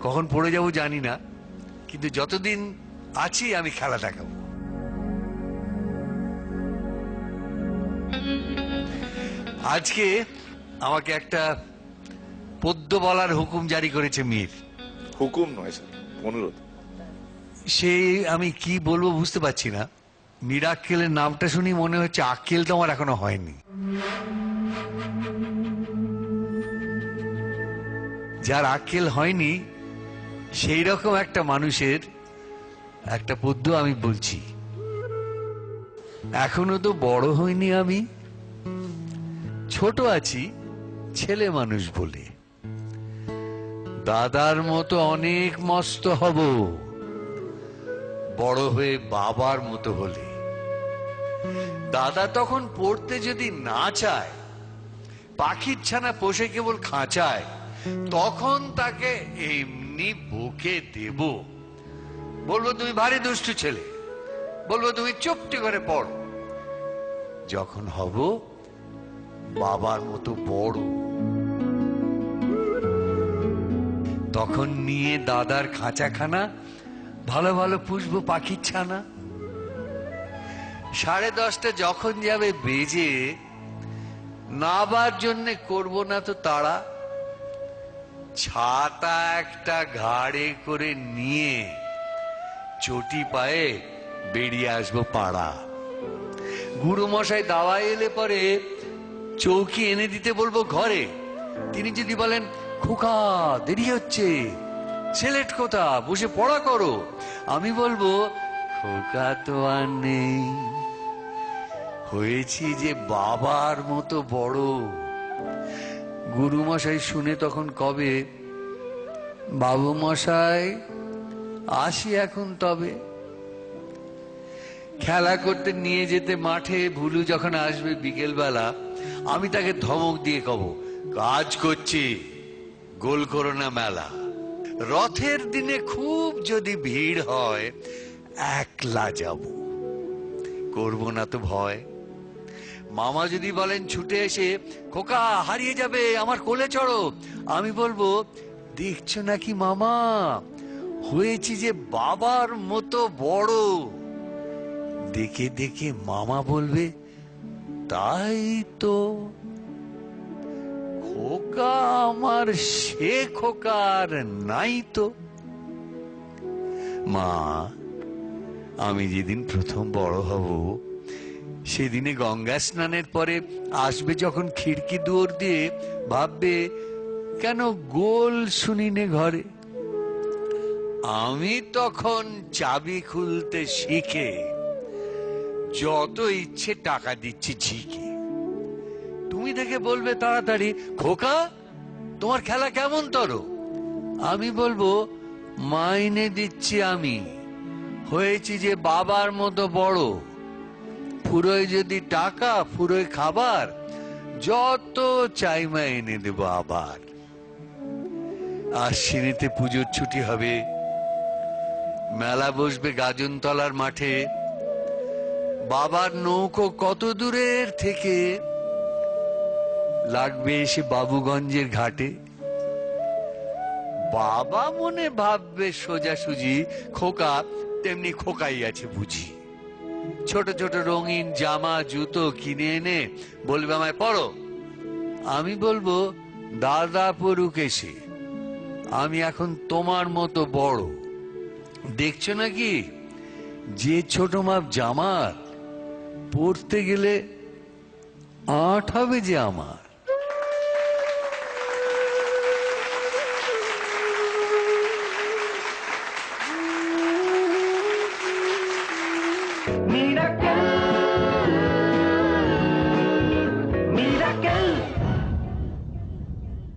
কখন পড়ে যাব জানি না, কিন্তু যতদিন আছি আমি খেলা দেখাবো। আজকে আমাকে একটা পদ্য বলার হুকুম জারি করেছে মীর। হুকুম নয় স্যার, অনুরোধ। সেই আমি কি বলবো বুঝতে পারছি না। মীর আক্কেলের নামটা শুনি মনে হচ্ছে আক্কেল তো আমার এখনো হয়নি। যার আক্কেল হয়নি সেই রকম একটা মানুষের একটা পদ্য আমি বলছি। এখনো তো বড় হইনি আমি, ছোট আছি ছেলে মানুষ বলে। দাদার মতো অনেক মস্ত হব বড় হয়ে বাবার মতো হলে। দাদা তখন পড়তে যদি না চায়, পাখির ছানা পোষে কেবল খাঁচায়, তখন তাকে এমনি বকে দেব। বলবো তুমি ভারী দুষ্টু ছেলে, বলবো তুমি চুপটি করে পড়ো। যখন হব বাবার মতো বড়, তখন নিয়ে দাদার খাঁচাখানা ভালো ভালো পুষবো পাখির ছানা। 10:30 যখন যাবে বেজে, নাবার জন্য করব না তো তাড়া। ছাতা একটা ঘাড়ে করে নিয়ে চটি পায়ে বেরিয়ে আসবো পাড়া। গুরু মশাই দাওয়া এলে পরে চৌকি এনে দিতে বলবো ঘরে। তিনি যদি বলেন খোকা দেরি হচ্ছে, সিলেট কোথা, বসে পড়া করো, আমি বলবো খোকা তো আর নেই, হয়েছি যে বাবার মতো বড়। গুরু মশাই শুনে তখন কবে, বাবু মশাই আসি এখন তবে। খেলা করতে নিয়ে যেতে মাঠে ভুলু যখন আসবে বিকেল বেলা, আমি তাকে ধমক দিয়ে কব, কাজ করছি, গোল করো না মেলা। রথের দিনে খুব যদি ভিড় হয়, একলা যাব, করব না তো ভয়। মামা যদি বলেন ছুটে এসে, খোকা হারিয়ে যাবে আমার কোলে চড়ো, আমি বলবো দেখছো নাকি মামা, হয়েছি যে বাবার মতো বড়। দেখে দেখে মামা বলবে তাই তো, খোকা আমার সে খোকার নাই তো। মা, আমি যেদিন প্রথম বড় হব, সেদিনে গঙ্গা স্নানের পরে আসবে যখন খিড়কি দুয়ার দিয়ে, ভাববে কেন গোল শুনিনে ঘরে। আমি তখন চাবি খুলতে শিখে যত ইচ্ছে টাকা দিচ্ছি ঝিকে। তুমি দেখে বলবে তাড়াতাড়ি, খোকা তোমার খেলা কেমন তর। আমি বলবো মাইনে দিচ্ছি আমি, হয়েছি যে বাবার মতো বড়। ফুরোয় যদি টাকা, ফুরোয় খাবার, যত চাইমা এনে দেব আবার। আশ্বিনীতে পুজোর ছুটি হবে, মেলা বসবে গাজনতলার মাঠে। বাবার নৌকো কত দূরের থেকে লাগবে এসে বাবুগঞ্জের ঘাটে। বাবা মনে ভাববে সোজাসুজি, খোকা তেমনি খোকাই আছে বুঝি। ছোট ছোট রঙিন জামা জুতো কিনে এনে বলবে আমায় পড়ো। আমি বলবো দাদা পড়ুক এসে, আমি এখন তোমার মতো বড়। দেখছো নাকি যে ছোট মাপ জামার, পড়তে গেলে আট হবে যে আমার। Miracle